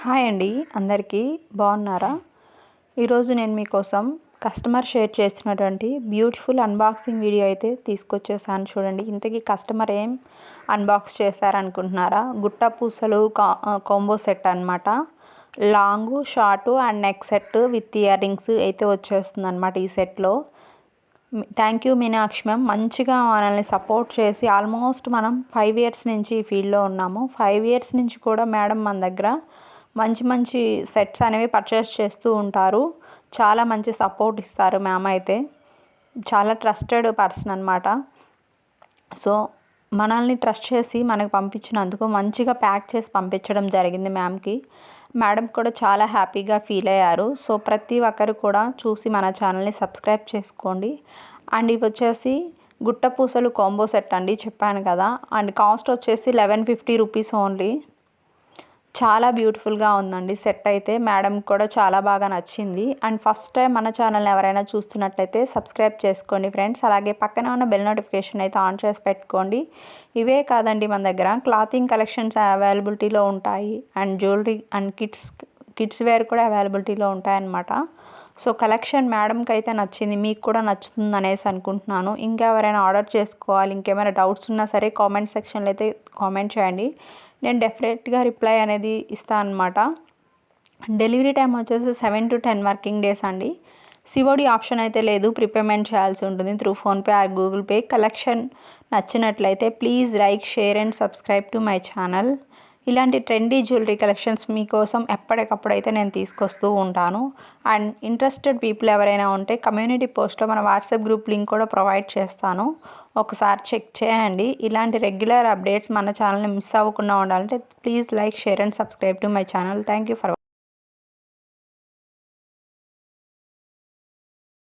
Hi అండి, అందరికీ బాగున్నారా? ఈరోజు నేను మీకోసం కస్టమర్ షేర్ చేస్తున్నటువంటి బ్యూటిఫుల్ అన్బాక్సింగ్ వీడియో అయితే తీసుకొచ్చేసాను. చూడండి, ఇంతకీ కస్టమర్ ఏం అన్బాక్స్ చేశారనుకుంటున్నారా? గుట్ట పూసలు కాంబో సెట్ అనమాట. Long, short and neck set with ear rings అయితే వచ్చేస్తుంది అనమాట ఈ సెట్లో. థ్యాంక్ యూ మీనాక్షి మ్యామ్, మంచిగా మనల్ని సపోర్ట్ చేసి ఆల్మోస్ట్ మనం 5 ఇయర్స్ నుంచి ఈ ఫీల్డ్లో ఉన్నాము. 5 ఇయర్స్ నుంచి కూడా మేడం మన దగ్గర మంచి మంచి సెట్స్ అనేవి పర్చేస్ చేస్తూ ఉంటారు. చాలా మంచి సపోర్ట్ ఇస్తారు మ్యామ్. అయితే చాలా ట్రస్టెడ్ పర్సన్ అనమాట. సో మనల్ని ట్రస్ట్ చేసి మనకు పంపించినందుకు మంచిగా ప్యాక్ చేసి పంపించడం జరిగింది మ్యామ్కి. మేడం కూడా చాలా హ్యాపీగా ఫీల్ అయ్యారు. సో ప్రతి ఒక్కరు కూడా చూసి మన ఛానల్ని సబ్స్క్రైబ్ చేసుకోండి. అండ్ ఇవి వచ్చేసి గుట్ట పూసలు కాంబో సెట్ అండి, చెప్పాను కదా. అండ్ కాస్ట్ వచ్చేసి 1150 రూపీస్ ఓన్లీ. చాలా బ్యూటిఫుల్గా ఉందండి సెట్ అయితే. మేడం కూడా చాలా బాగా నచ్చింది. అండ్ ఫస్ట్ టైం మన ఛానల్ని ఎవరైనా చూస్తున్నట్లయితే సబ్స్క్రైబ్ చేసుకోండి ఫ్రెండ్స్. అలాగే పక్కన ఉన్న బెల్ నోటిఫికేషన్ అయితే ఆన్ చేసి పెట్టుకోండి. ఇవే కాదండి, మన దగ్గర క్లాతింగ్ కలెక్షన్స్ అవైలబిలిటీలో ఉంటాయి. And jewellery and kids wear కూడా అవైలబిలిటీలో ఉంటాయన్నమాట. సో కలెక్షన్ మేడంకి అయితే నచ్చింది, మీకు కూడా నచ్చుతుంది అనేసి అనుకుంటున్నాను. ఇంకా ఎవరైనా ఆర్డర్ చేసుకోవాలి, ఇంకేమైనా డౌట్స్ ఉన్నా సరే కామెంట్ సెక్షన్లో అయితే కామెంట్ చేయండి. నేను డెఫినెట్గా రిప్లై అనేది ఇస్తాను అనమాట. డెలివరీ టైం వచ్చేసి 7 to 10 వర్కింగ్ డేస్ అండి. సిఓడి ఆప్షన్ అయితే లేదు, ప్రీపేమెంట్ చేయాల్సి ఉంటుంది through PhonePe or Google pay. Collection నచ్చినట్లయితే please like, share and subscribe to my channel. ఇలాంటి ట్రెండీ జ్యువెలరీ కలెక్షన్స్ మీకోసం ఎప్పటికప్పుడు అయితే నేను తీసుకొస్తూ ఉంటాను. అండ్ ఇంట్రెస్టెడ్ పీపుల్ ఎవరైనా ఉంటే కమ్యూనిటీ పోస్ట్లో మన వాట్సాప్ గ్రూప్ లింక్ కూడా ప్రొవైడ్ చేస్తాను, ఒకసారి చెక్ చేయండి. ఇలాంటి రెగ్యులర్ అప్డేట్స్ మన ఛానల్ని మిస్ అవ్వకుండా ఉండాలంటే please like, share and subscribe to my channel. Thank you for